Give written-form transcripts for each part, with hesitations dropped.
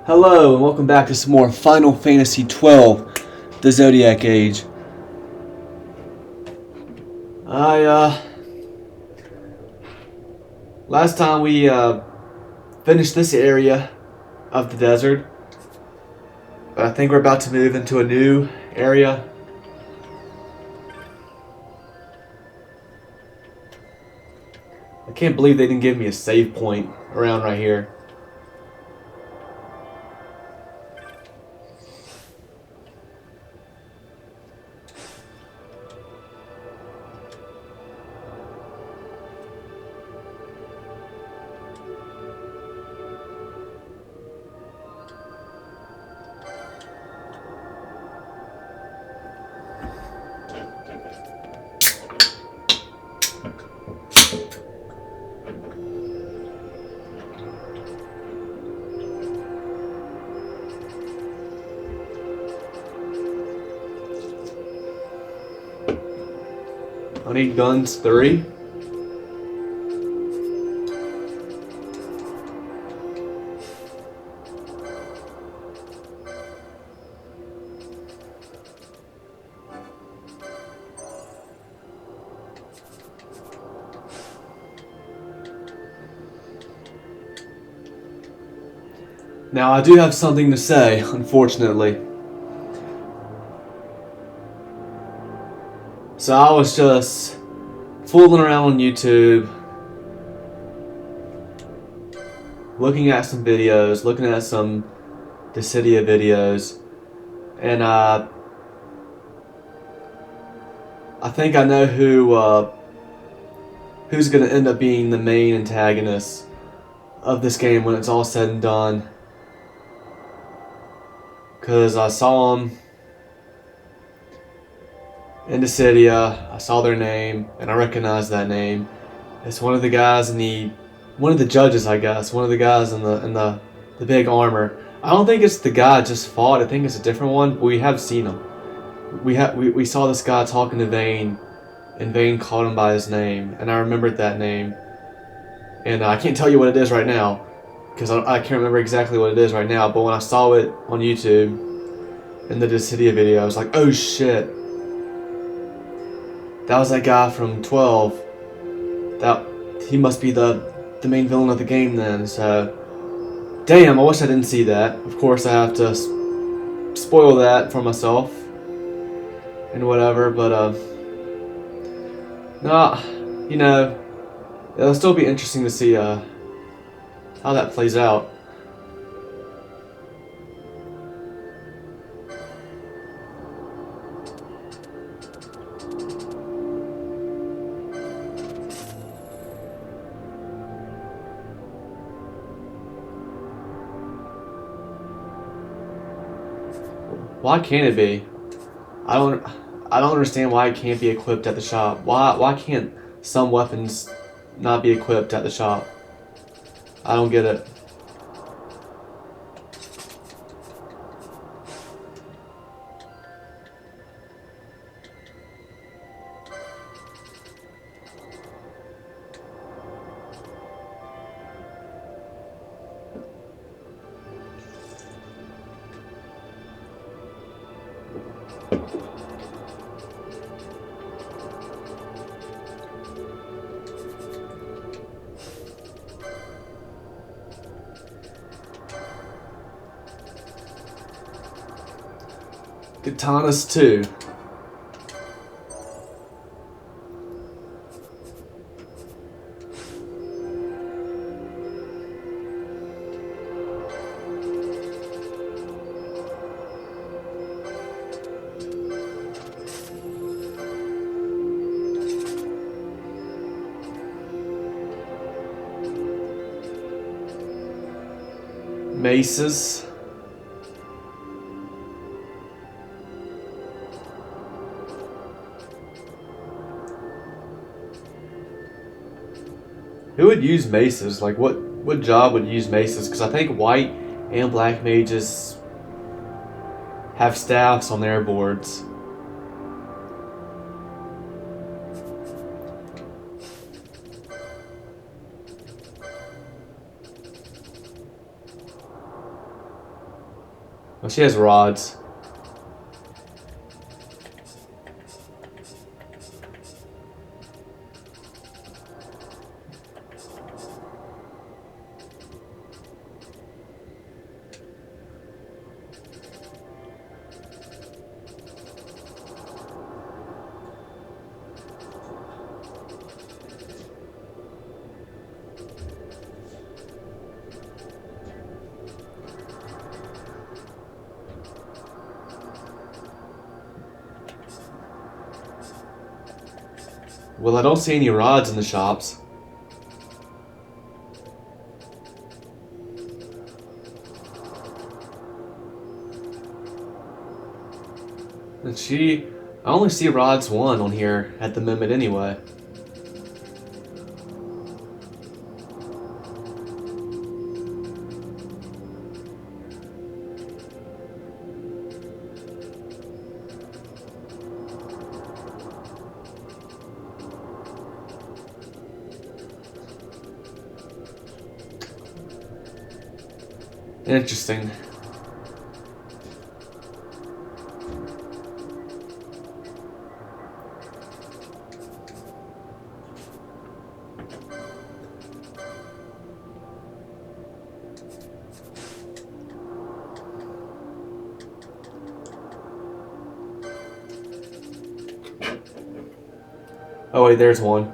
Hello and welcome back to some more Final Fantasy XII, the Zodiac Age. Last time we finished this area of the desert, but I think we're about to move into a new area. I can't believe they didn't give me a save point around right here. I need guns 3. Now I do have something to say, unfortunately. So I was just fooling around on YouTube, looking at some videos, looking at some Dissidia videos, and I think I know who's going to end up being the main antagonist of this game when it's all said and done. Because I saw him in Dissidia, I saw their name, and I recognized that name. It's one of the guys one of the judges, I guess, one of the guys in the big armor. I don't think it's the guy I just fought. I think it's a different one. But we have seen him. We saw this guy talking to Vayne, and Vayne called him by his name, and I remembered that name. And I can't tell you what it is right now, because I can't remember exactly what it is right now. But when I saw it on YouTube in the Dissidia video, I was like, oh shit. That was that guy from 12. He must be the main villain of the game then. So, damn, I wish I didn't see that. Of course, I have to spoil that for myself and whatever. But nah, you know, it'll still be interesting to see how that plays out. Why can't it be? I don't understand why it can't be equipped at the shop. Why can't some weapons not be equipped at the shop? I don't get it. Katanas 2. Maces. Who would use maces? Like, what job would use maces? Because I think white and black mages have staffs on their boards. Well, she has rods. Well, I don't see any rods in the shops. And I only see rods 1 on here at the moment anyway. Interesting. Oh wait, there's one.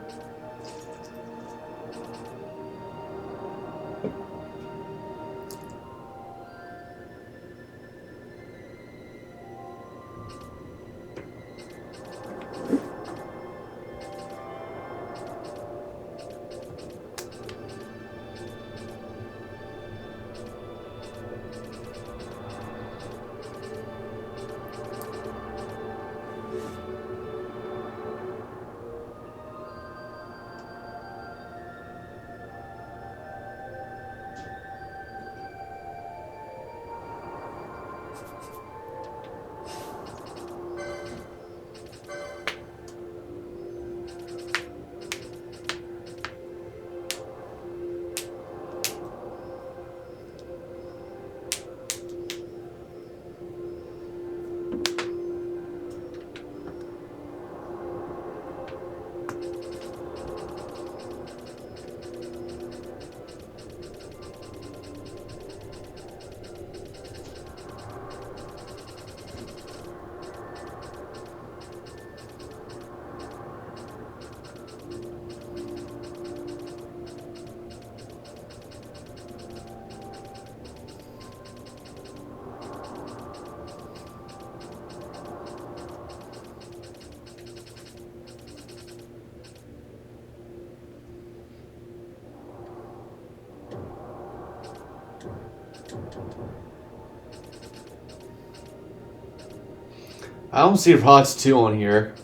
I don't see rods 2 on here.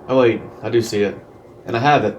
Oh wait, I do see it. And I have it.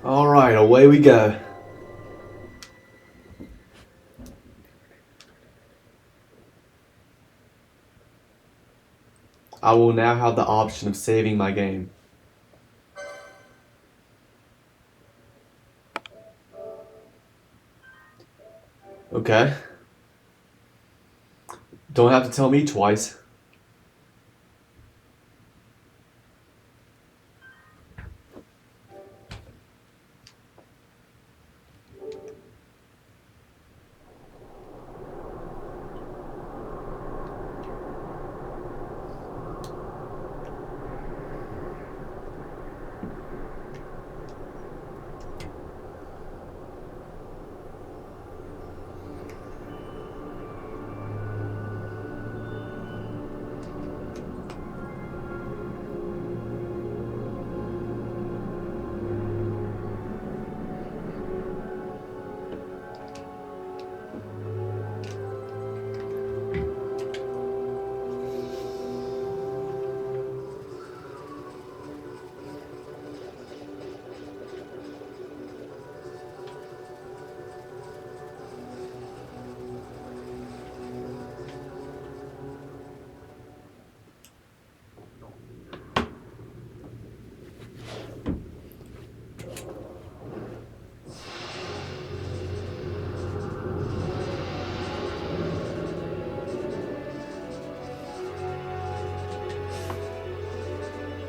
Alright, away we go. I will now have the option of saving my game. Okay. Don't have to tell me twice.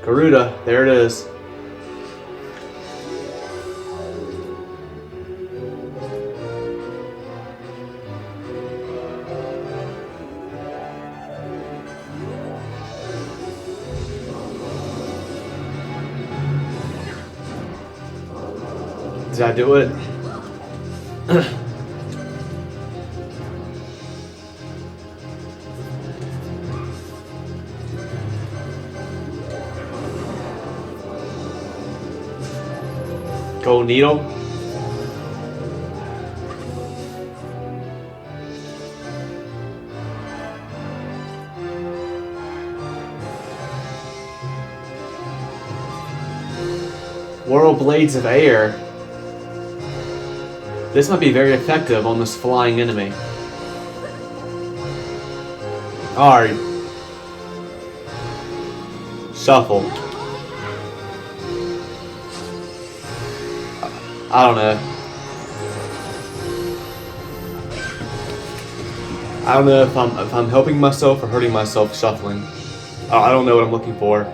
Garuda, there it is. Did I do it? Gold needle. World Blades of Air. This might be very effective on this flying enemy. Alright. Shuffle. I don't know. I don't know if I'm helping myself or hurting myself shuffling. I don't know what I'm looking for.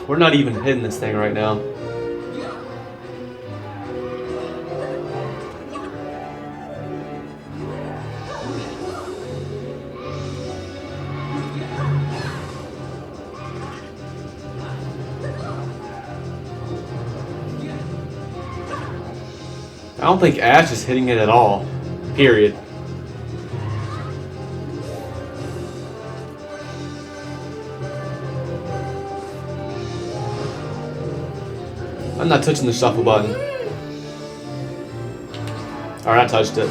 We're not even hitting this thing right now. I don't think Ash is hitting it at all. Period. I'm not touching the shuffle button. Alright, I touched it.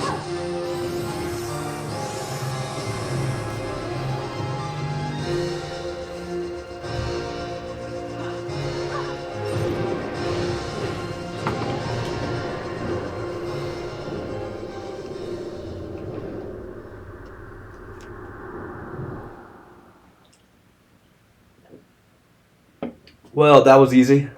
Well, that was easy.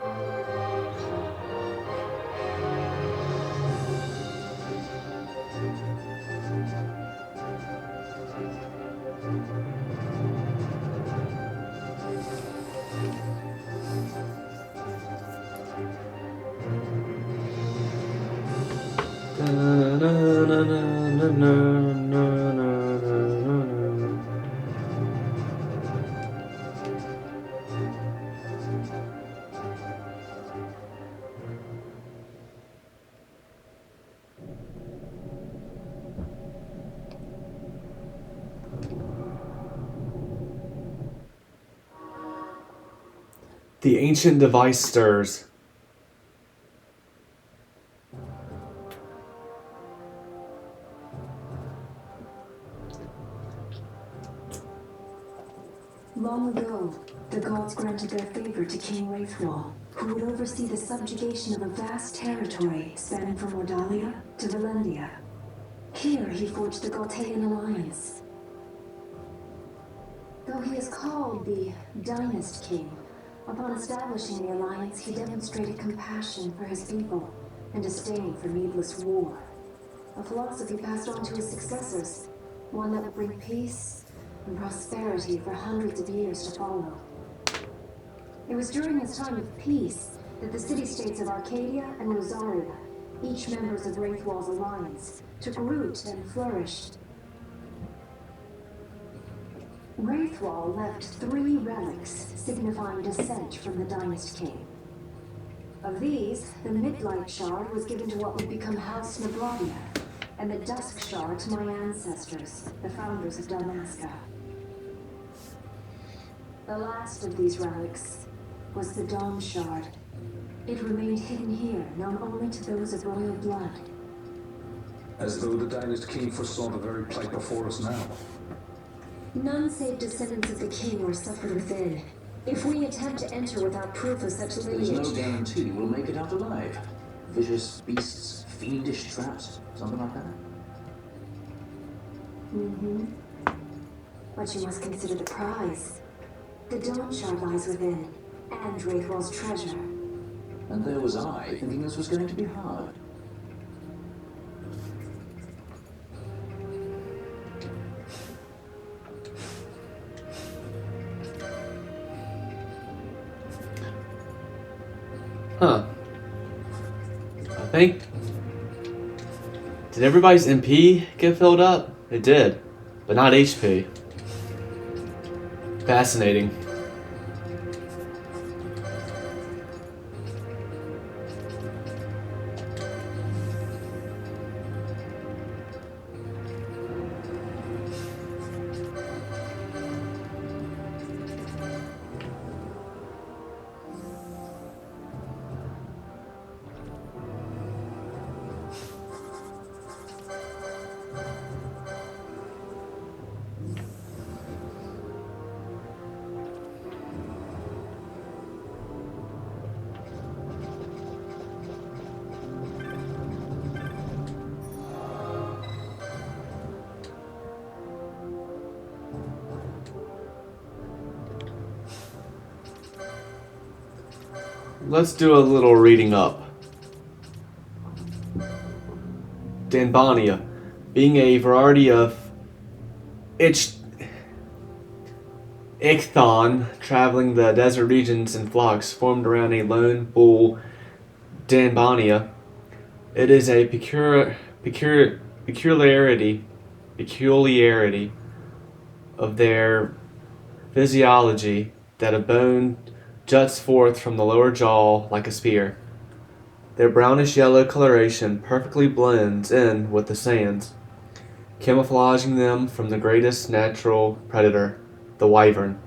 The ancient device stirs. Long ago, the gods granted their favor to King Raithwall, who would oversee the subjugation of a vast territory spanning from Mordalia to Valendia. Here he forged the Galtean alliance. Though he is called the Dynast King, upon establishing the alliance he demonstrated compassion for his people and disdain for needless war. A philosophy passed on to his successors, one that would bring peace and prosperity for hundreds of years to follow. It was during his time of peace that the city-states of Arcadia and Rosaria, each members of Raithwall's alliance, took root and flourished. Raithwall left 3 relics signifying descent from the Dynast King. Of these, the Midlight Shard was given to what would become House Nablavia, and the Dusk Shard to my ancestors, the founders of Dalmasca. The last of these relics was the Dawn Shard. It remained hidden here, known only to those of royal blood. As though the Dynast King foresaw the very plight before us now. None save descendants of the king are suffered within. If we attempt to enter without proof of such lineage... There's no guarantee we'll make it out alive. Vicious beasts, fiendish traps, something like that. But you must consider the prize. The Dawn Shard lies within, and Raithwall's treasure. And there was I, thinking this was going to be hard. Huh. I think... Did everybody's MP get filled up? It did. But not HP. Fascinating. Let's do a little reading up. Danbania, being a variety of XII traveling the desert regions in flocks formed around a lone bull, Danbania. It is a peculiarity of their physiology that a bone juts forth from the lower jaw like a spear. Their brownish-yellow coloration perfectly blends in with the sands, camouflaging them from the greatest natural predator, the wyvern.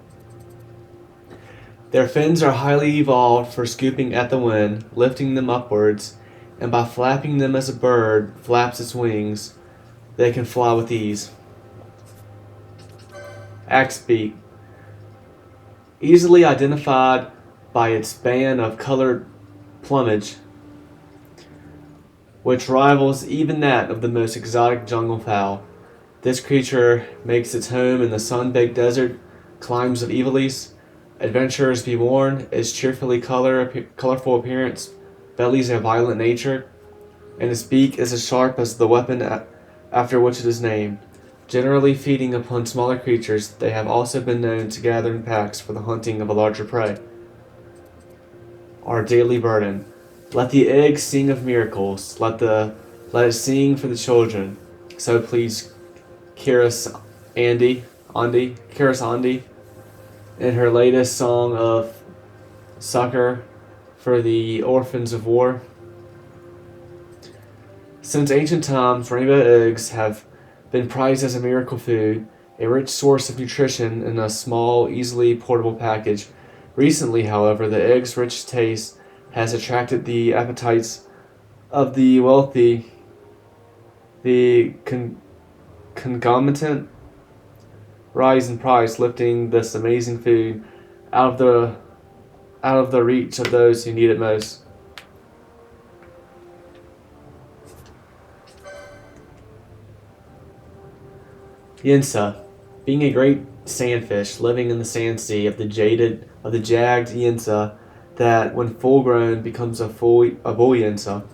Their fins are highly evolved for scooping at the wind, lifting them upwards, and by flapping them as a bird flaps its wings, they can fly with ease. Axbeak, easily identified by its band of colored plumage, which rivals even that of the most exotic jungle fowl. This creature makes its home in the sun-baked desert climes of Evilis. Adventurers be warned, its cheerfully colorful appearance bellies a violent nature, and its beak is as sharp as the weapon after which it is named. Generally feeding upon smaller creatures, they have also been known to gather in packs for the hunting of a larger prey. Our daily burden. Let the egg sing of miracles. Let it sing for the children. So please, Kiris Andi, in her latest song of succor for the orphans of war. Since ancient times, rainbow eggs have been prized as a miracle food, a rich source of nutrition in a small, easily portable package. Recently, however, the egg's rich taste has attracted the appetites of the wealthy. The concomitant rise in price, lifting this amazing food out of the reach of those who need it most. Yinsa, being a great sandfish living in the sand sea of the jagged Yinsa, that when full grown becomes a bull Yinsa.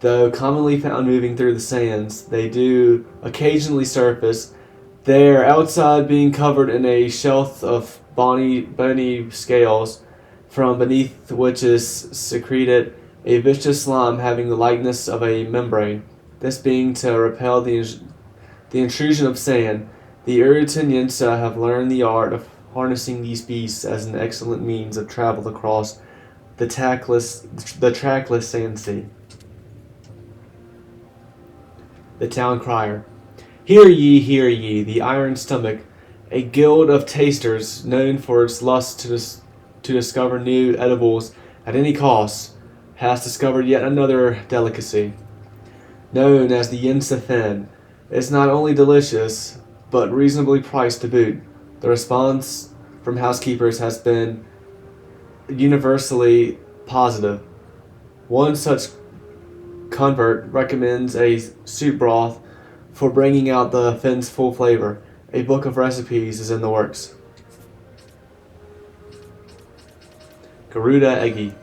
Though commonly found moving through the sands, they do occasionally surface, their outside being covered in a shelf of bony scales, from beneath which is secreted a viscous slime having the likeness of a membrane. This being to repel the intrusion of sand. The Uritan Yinsa have learned the art of harnessing these beasts as an excellent means of travel across the trackless sand sea. The town crier. Hear ye, the iron stomach, a guild of tasters known for its lust to discover new edibles at any cost, has discovered yet another delicacy, known as the Yinsa Thin. It's not only delicious, but reasonably priced to boot. The response from housekeepers has been universally positive. One such convert recommends a soup broth for bringing out the fin's full flavor. A book of recipes is in the works. Garuda Eggy.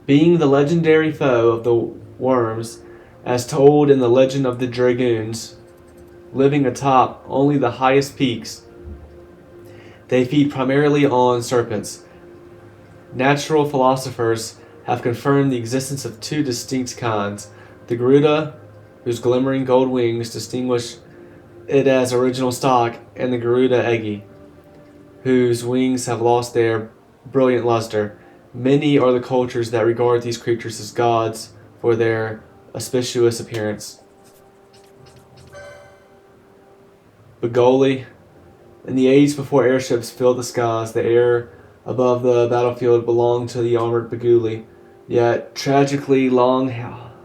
Being the legendary foe of the worms, as told in the legend of the dragoons, living atop only the highest peaks, they feed primarily on serpents. Natural philosophers have confirmed the existence of two distinct kinds: the Garuda, whose glimmering gold wings distinguish it as original stock, and the Garuda Eggy, whose wings have lost their brilliant luster. Many are the cultures that regard these creatures as gods for their auspicious appearance. Begoli. In the age before airships filled the skies, the air above the battlefield belonged to the armored Beguli. Yet, tragically, long,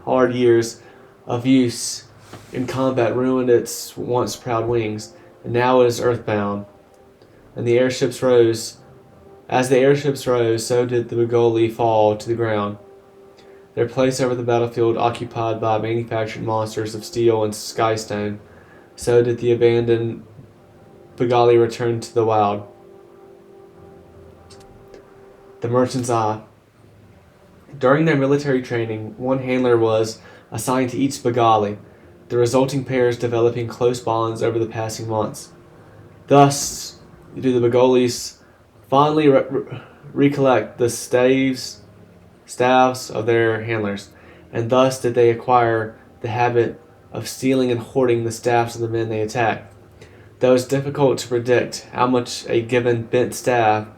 hard years of use in combat ruined its once proud wings, and now it is earthbound. And the airships rose. As the airships rose, so did the Begoli fall to the ground, their place over the battlefield occupied by manufactured monsters of steel and skystone. So did the abandoned Begoli return to the wild. The Merchant's Eye. During their military training, one handler was assigned to each Begoli, the resulting pairs developing close bonds over the passing months. Thus do the Begolis fondly recollect the staves of their handlers, and thus did they acquire the habit of stealing and hoarding the staffs of the men they attack. Though it's difficult to predict how much a given bent staff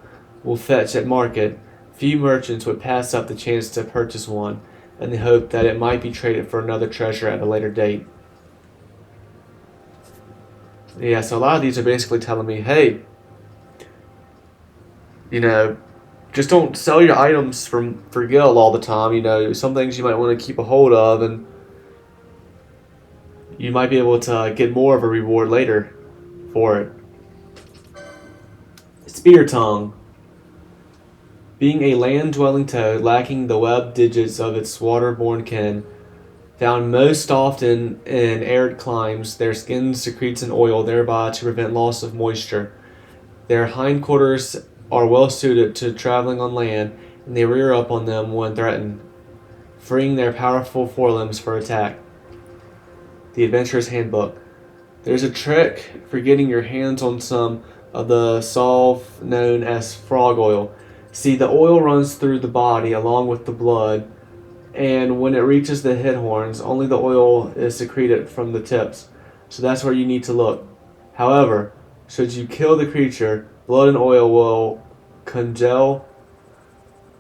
will fetch at market, few merchants would pass up the chance to purchase one in the hope that it might be traded for another treasure at a later date. Yeah, so a lot of these are basically telling me, hey, just don't sell your items for gil all the time. Some things you might want to keep a hold of, and you might be able to get more of a reward later for it. Spear Tongue. Being a land-dwelling toad lacking the webbed digits of its water-borne kin, found most often in arid climes, their skin secretes an oil thereby to prevent loss of moisture. Their hindquarters are well suited to traveling on land, and they rear up on them when threatened, freeing their powerful forelimbs for attack. The Adventurer's Handbook. There's a trick for getting your hands on some of the salve known as frog oil. See, the oil runs through the body along with the blood, and when it reaches the head horns, only the oil is secreted from the tips, so that's where you need to look. However, should you kill the creature, blood and oil will congeal,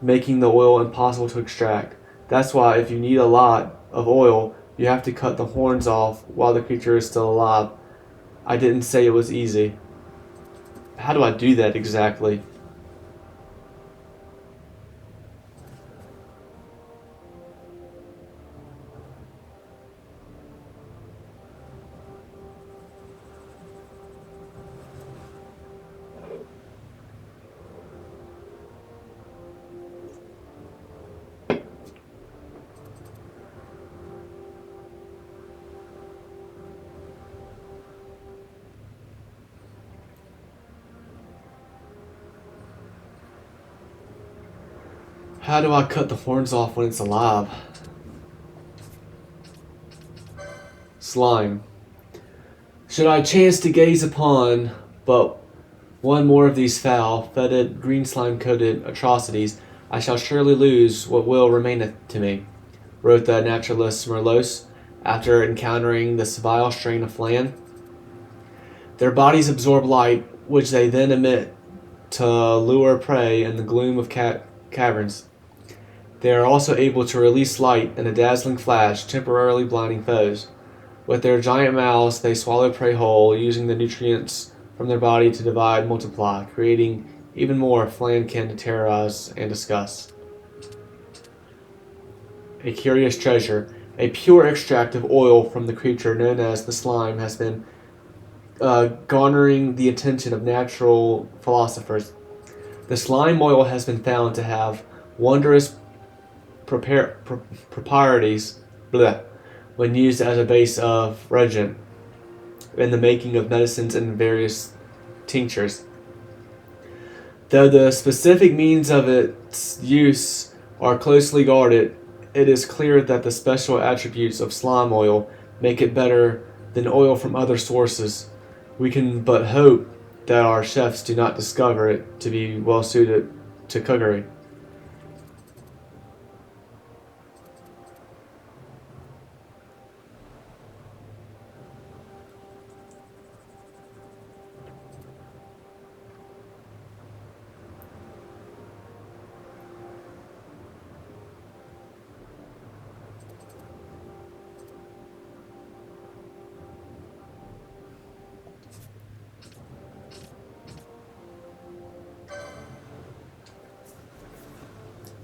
making the oil impossible to extract. That's why if you need a lot of oil, you have to cut the horns off while the creature is still alive. I didn't say it was easy. How do I do that exactly? How do I cut the horns off when it's alive? Slime. Should I chance to gaze upon but one more of these foul, fetid, green slime-coated atrocities, I shall surely lose what will remaineth to me, wrote the naturalist Merlos after encountering this vile strain of flan. Their bodies absorb light, which they then emit to lure prey in the gloom of caverns. They are also able to release light in a dazzling flash, temporarily blinding foes. With their giant mouths, they swallow prey whole, using the nutrients from their body to divide and multiply, creating even more flankin to terrorize and disgust. A curious treasure, a pure extract of oil from the creature known as the slime, has been garnering the attention of natural philosophers. The slime oil has been found to have wondrous properties when used as a base of reagent in the making of medicines and various tinctures. Though the specific means of its use are closely guarded, it is clear that the special attributes of slime oil make it better than oil from other sources. We can but hope that our chefs do not discover it to be well suited to cookery.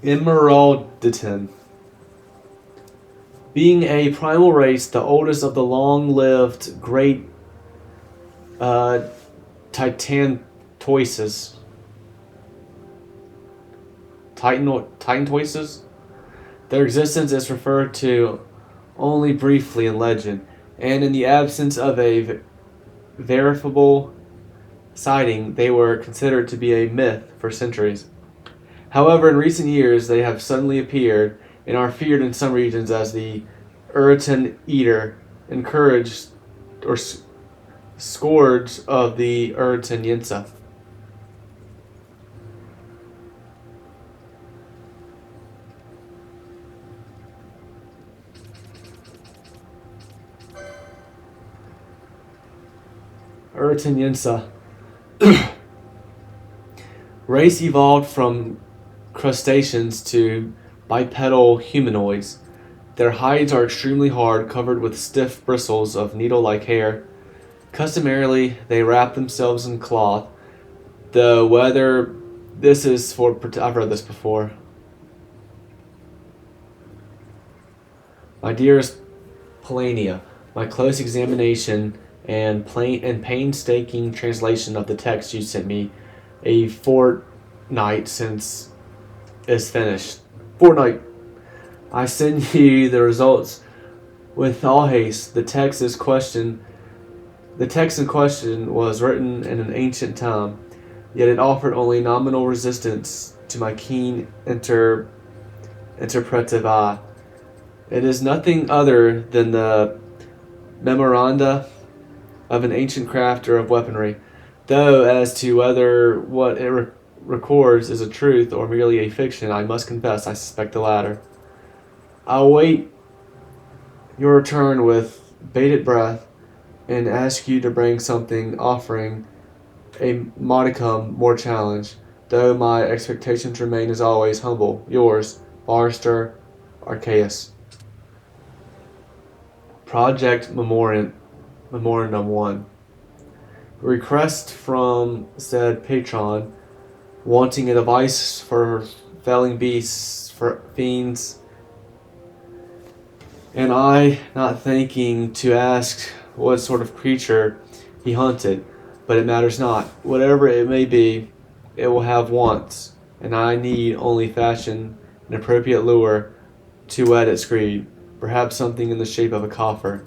Emeralditan. Being a primal race, the oldest of the long-lived great Titantoises. Titantoises? Their existence is referred to only briefly in legend, and in the absence of a verifiable sighting, they were considered to be a myth for centuries. However, in recent years, they have suddenly appeared and are feared in some regions as the Uritan Eater, encouraged or scourge of the Uritan Yensa. Uritan Yensa. Race evolved from crustaceans to bipedal humanoids. Their hides are extremely hard, covered with stiff bristles of needle-like hair. Customarily, they wrap themselves in cloth, though whether this is for... I've read this before. My dearest Polania, my close examination and painstaking translation of the text you sent me a fortnight since is finished. Fortnight. I send you the results with all haste. The text in question was written in an ancient time, yet it offered only nominal resistance to my keen interpretive eye. It is nothing other than the memoranda of an ancient crafter of weaponry, though as to whether what it records is a truth or merely a fiction, I must confess I suspect the latter. I await your return with bated breath and ask you to bring something offering a modicum more challenge, though my expectations remain as always humble. Yours, Barrister Archaeus. Project Memorandum 1. Request from said patron, wanting a device for felling beasts, for fiends, and I not thinking to ask what sort of creature he hunted, but it matters not. Whatever it may be, it will have wants, and I need only fashion an appropriate lure to whet its greed, perhaps something in the shape of a coffer.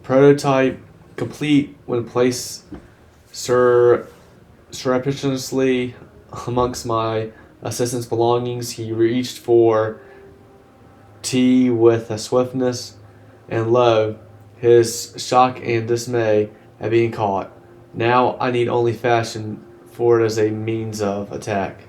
Prototype complete when placed surreptitiously amongst my assistant's belongings. He reached for tea with a swiftness, and lo, his shock and dismay at being caught. Now I need only fashion for it as a means of attack.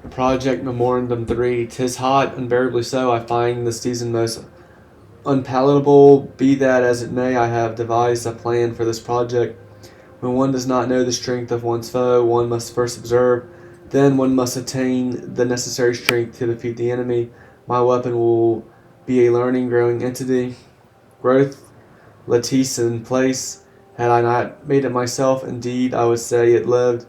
Project Memorandum 3. 'Tis hot, unbearably so. I find the season most unpalatable. Be that as it may, I have devised a plan for this project. When one does not know the strength of one's foe, one must first observe. Then one must attain the necessary strength to defeat the enemy. My weapon will be a learning, growing entity. Growth, lattice in place. Had I not made it myself, indeed, I would say it lived.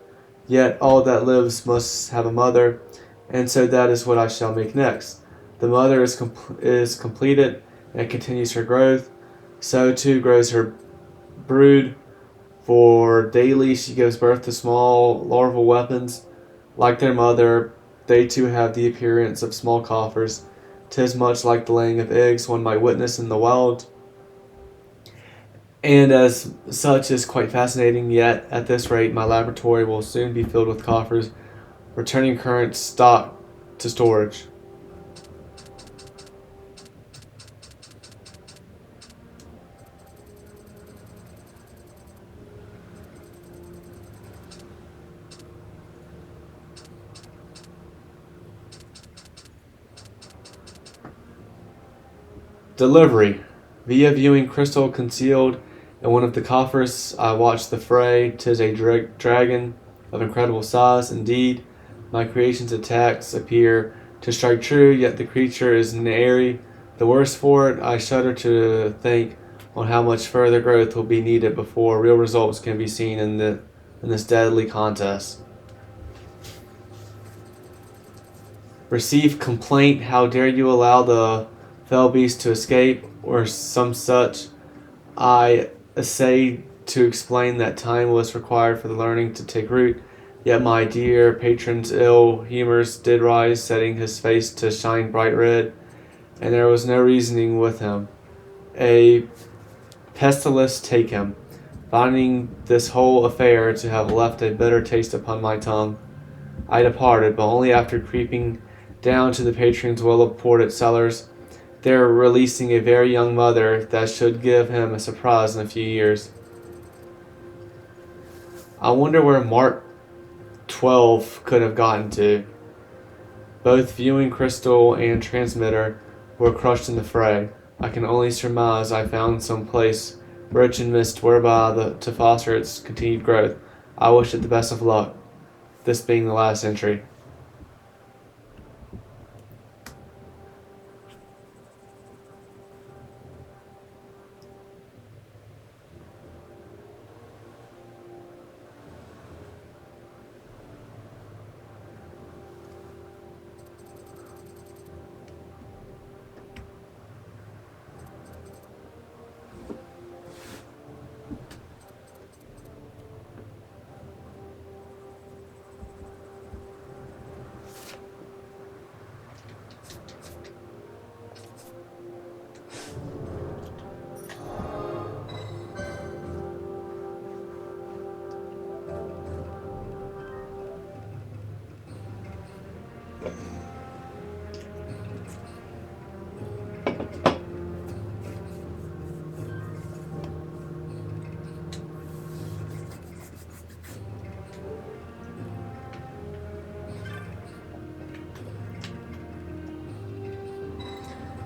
Yet all that lives must have a mother, and so that is what I shall make next. The mother is completed and continues her growth. So too grows her brood, for daily she gives birth to small larval weapons. Like their mother, they too have the appearance of small coffers. 'Tis much like the laying of eggs one might witness in the wild, and as such is quite fascinating. Yet at this rate my laboratory will soon be filled with coffers, returning current stock to storage. Delivery. Via viewing crystal concealed in one of the coffers, I watched the fray. 'Tis a dragon of incredible size. Indeed, my creation's attacks appear to strike true, yet the creature is airy. The worse for it, I shudder to think on how much further growth will be needed before real results can be seen in this deadly contest. Receive complaint. How dare you allow the fell beast to escape, or some such. I essayed to explain that time was required for the learning to take root, yet my dear patron's ill humours did rise, setting his face to shine bright red, and there was no reasoning with him. A pestilence take him, finding this whole affair to have left a bitter taste upon my tongue. I departed, but only after creeping down to the patron's well-apported cellars. They're releasing a very young mother that should give him a surprise in a few years. I wonder where Mark 12 could have gotten to. Both viewing crystal and transmitter were crushed in the fray. I can only surmise I found some place rich in mist whereby to foster its continued growth. I wish it the best of luck, this being the last entry.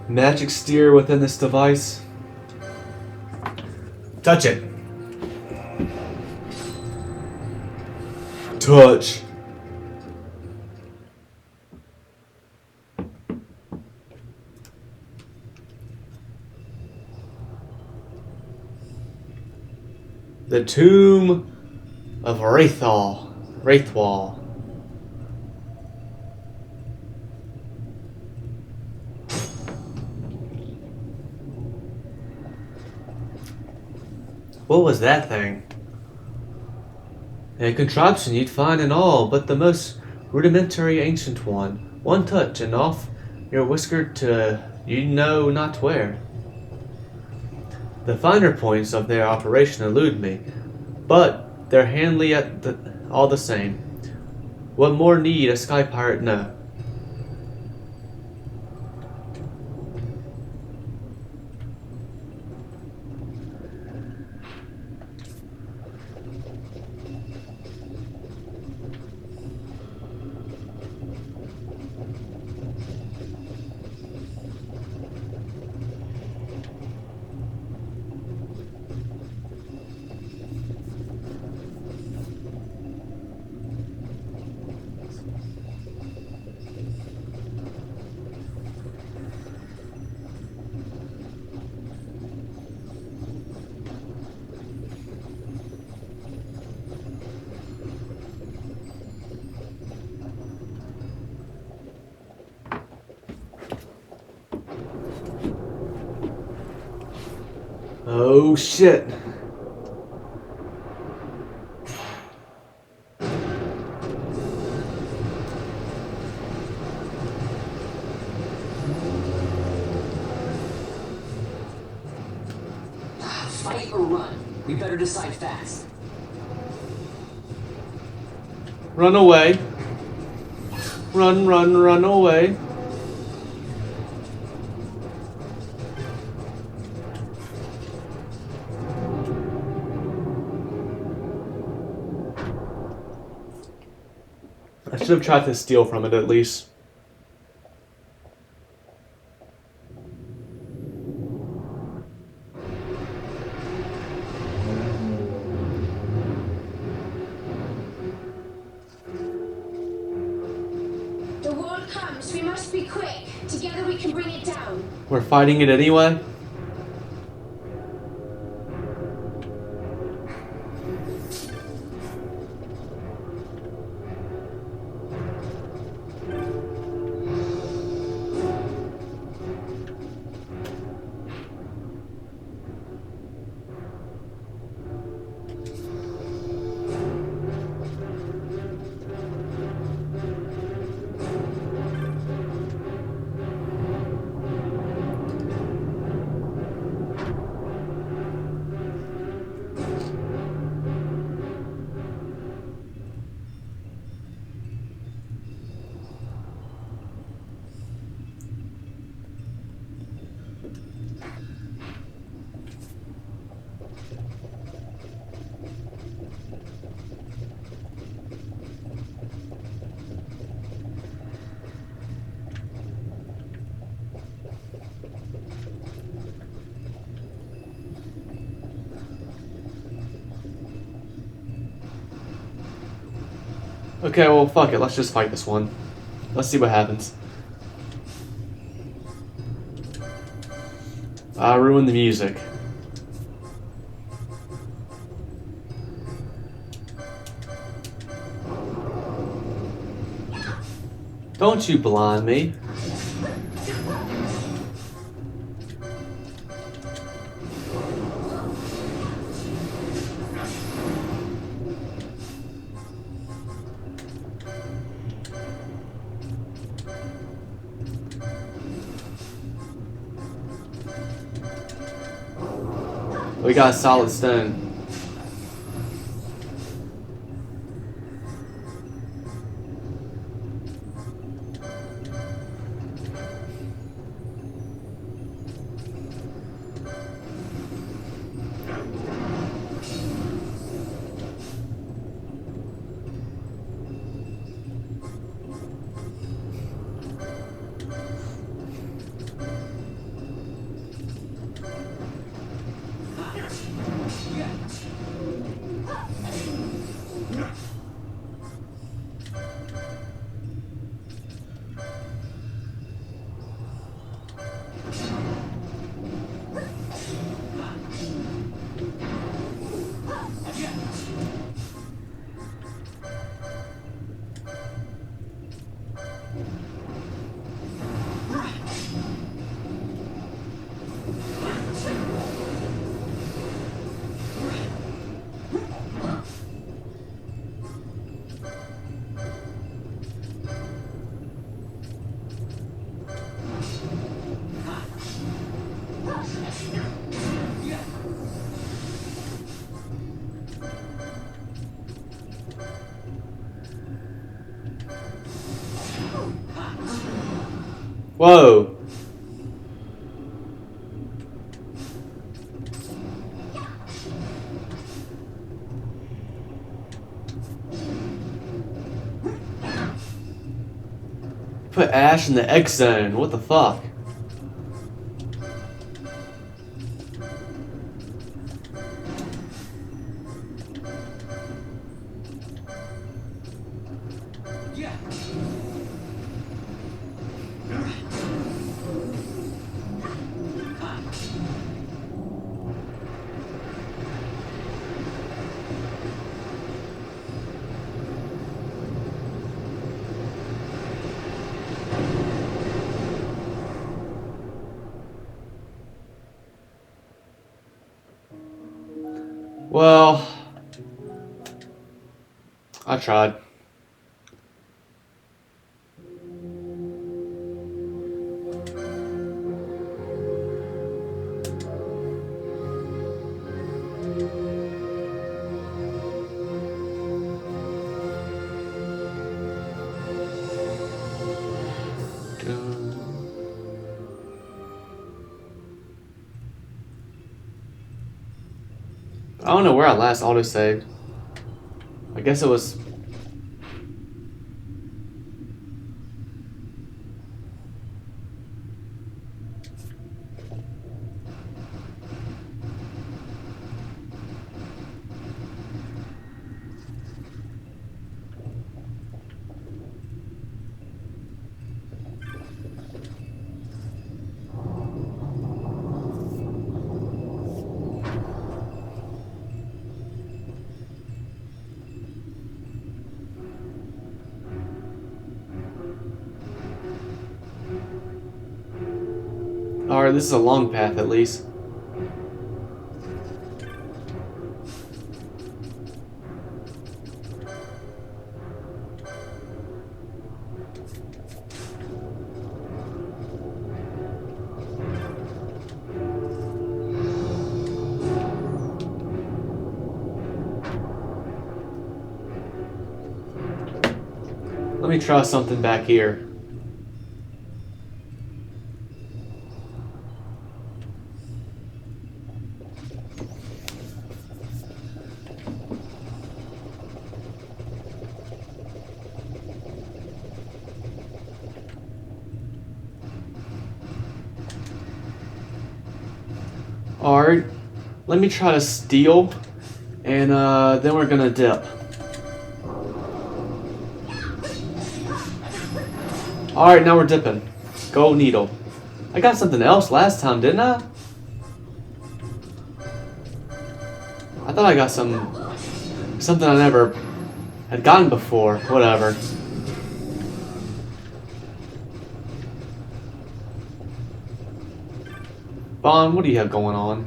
Magic steer within this device. Touch it. touch. The tomb of Raithwall. What was that thing? A contraption you'd find in all but the most rudimentary ancient one. One touch and off you're whiskered to you know not where. The finer points of their operation elude me, but they're handy all the same. What more need a sky pirate know? Oh shit. Fight or run? We better decide fast. Run away. Run away. I should have tried to steal from it at least. The wall comes. We must be quick. Together we can bring it down. We're fighting it anyway? Okay, well, fuck it. Let's just fight this one. Let's see what happens. I ruined the music. Don't you blind me. We got a solid stone. Whoa. Put Ash in the X zone. What the fuck? Well, I tried. I don't know where I last autosaved. I guess it was... Alright, this is a long path at least. Let me try something back here. Alright, let me try to steal, and then we're gonna dip. Alright, now we're dipping. Gold needle. I got something else last time, didn't I? I thought I got something I never had gotten before. Whatever. Vaughn, what do you have going on?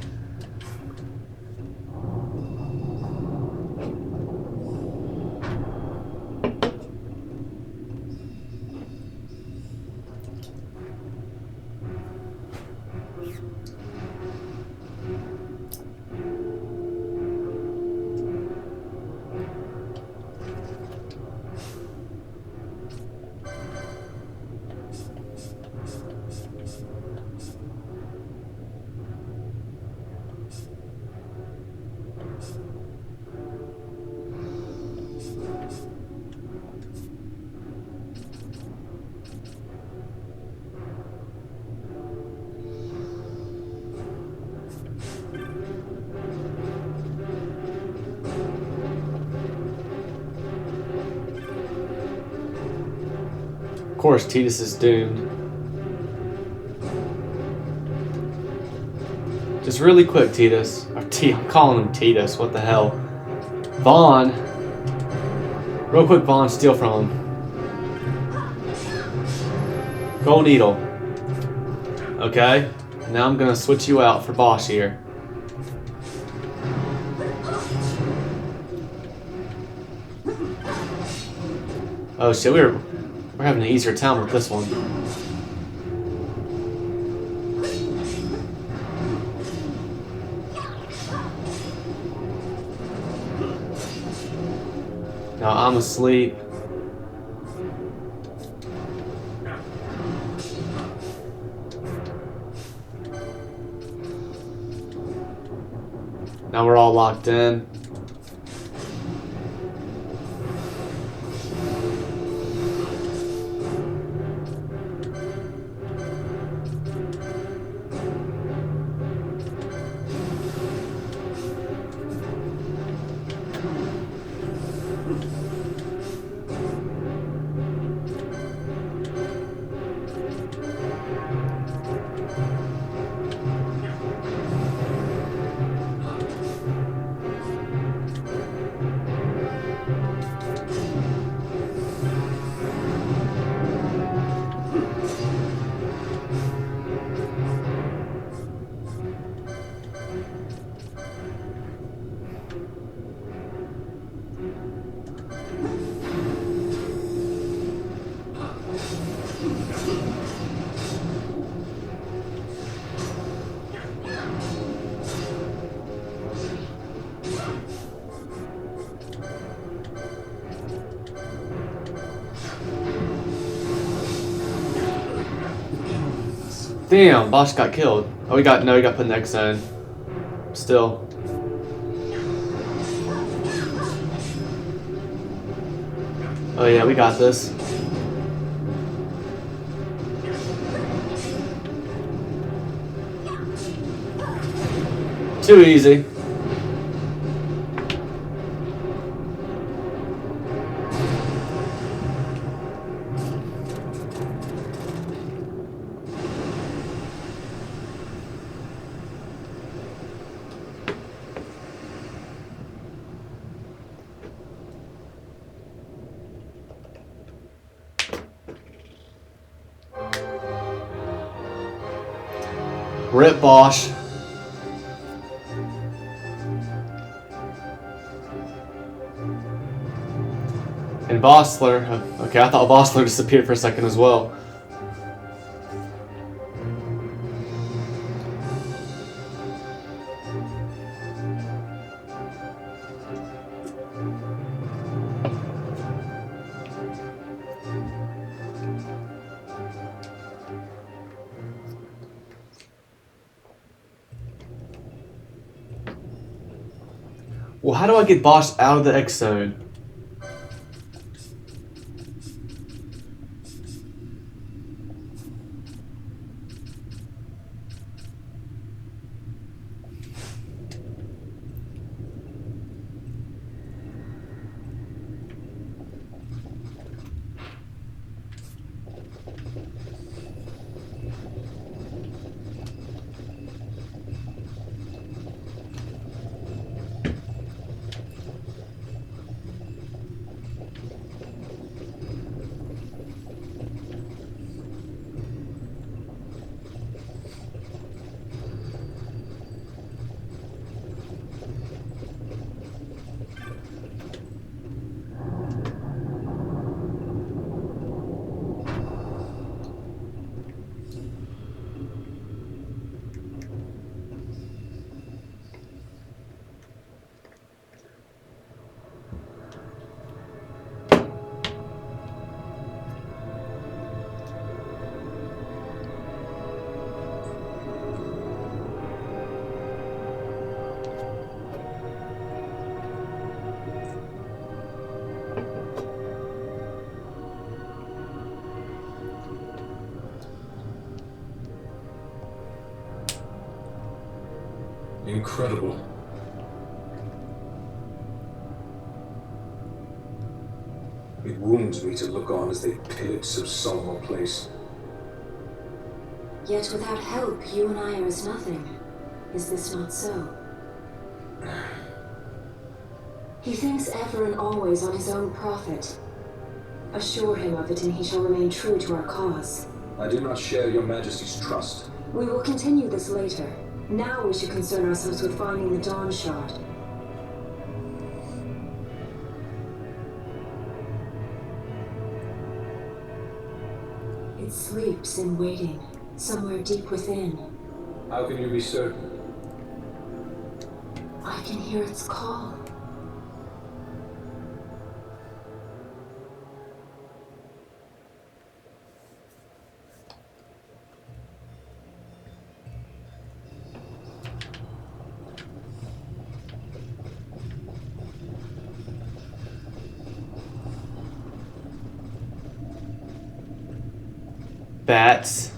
Of course, Titus is doomed. Just really quick, Titus. Or I'm calling him Titus. What the hell? Vaughn. Real quick, Vaughn, steal from him. Gold needle. Okay. Now I'm gonna switch you out for Bosch here. Oh shit, we're having an easier time with this one. Now I'm asleep. Now we're all locked in. Damn, boss got killed. Oh, we got put in the X zone. Still. Oh yeah, we got this. Too easy. Rip Bosch. And Vossler. Okay, I thought Vossler disappeared for a second as well. Well, how do I get Bosch out of the X zone? Incredible. It wounds me to look on as they pillage so solemn a place. Yet without help, you and I are as nothing. Is this not so? He thinks ever and always on his own profit. Assure him of it and he shall remain true to our cause. I do not share your majesty's trust. We will continue this later. Now we should concern ourselves with finding the Dawn Shard. It sleeps in waiting, somewhere deep within. How can you be certain? I can hear its call. Bats.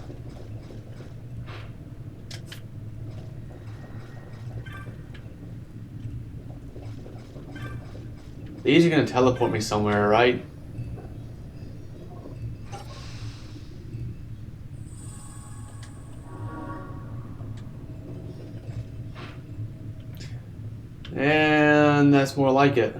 These are gonna teleport me somewhere, right? And that's more like it.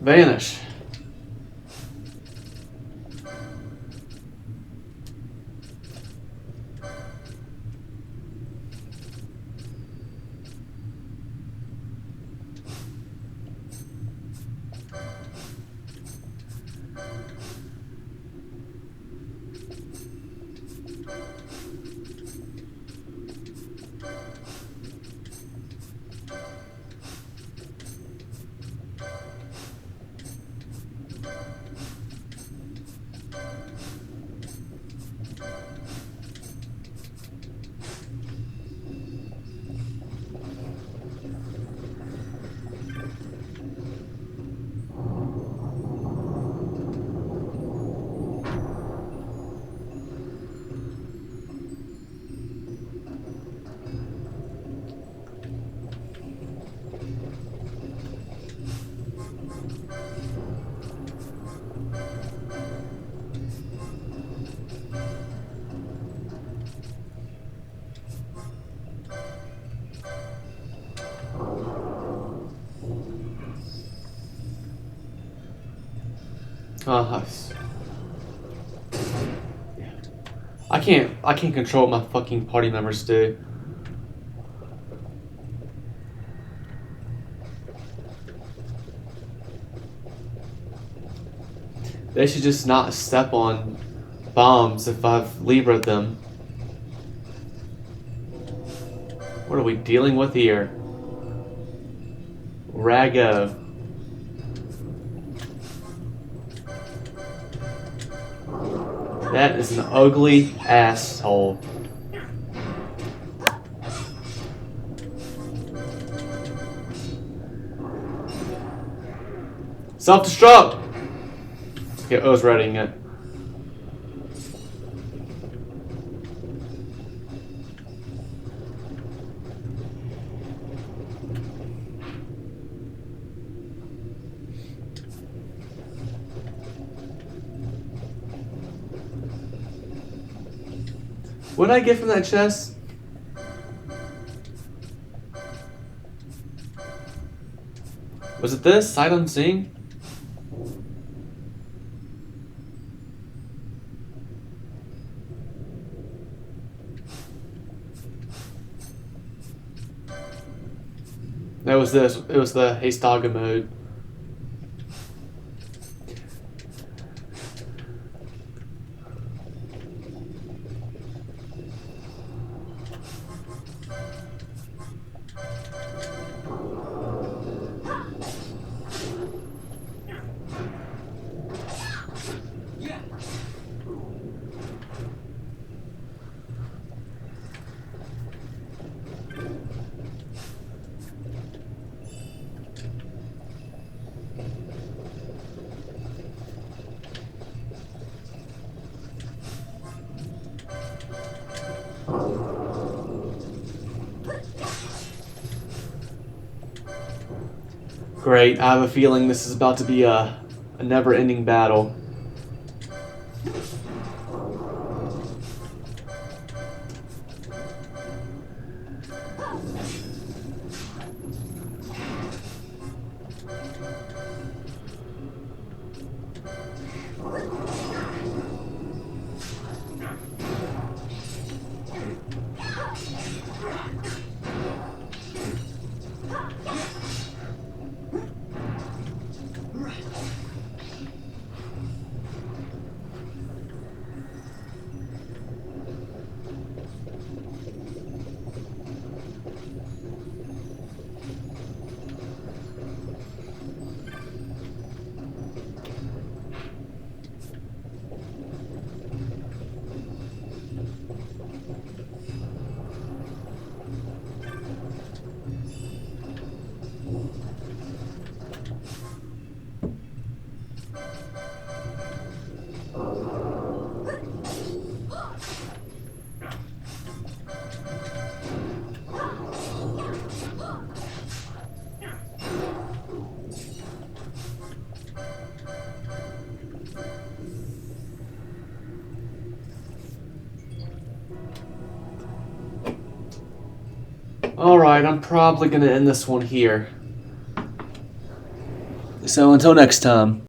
Vanish. I can't control what my fucking party members do. They should just not step on bombs if I've Libra them. What are we dealing with here? Rago. That is an ugly asshole. Self-destruct! Okay, I was writing it. What did I get from that chest? Was it this? Sight unseen? That was this. It was the Hastaga mode. Great, I have a feeling this is about to be a never-ending battle. Alright, I'm probably gonna end this one here. So until next time.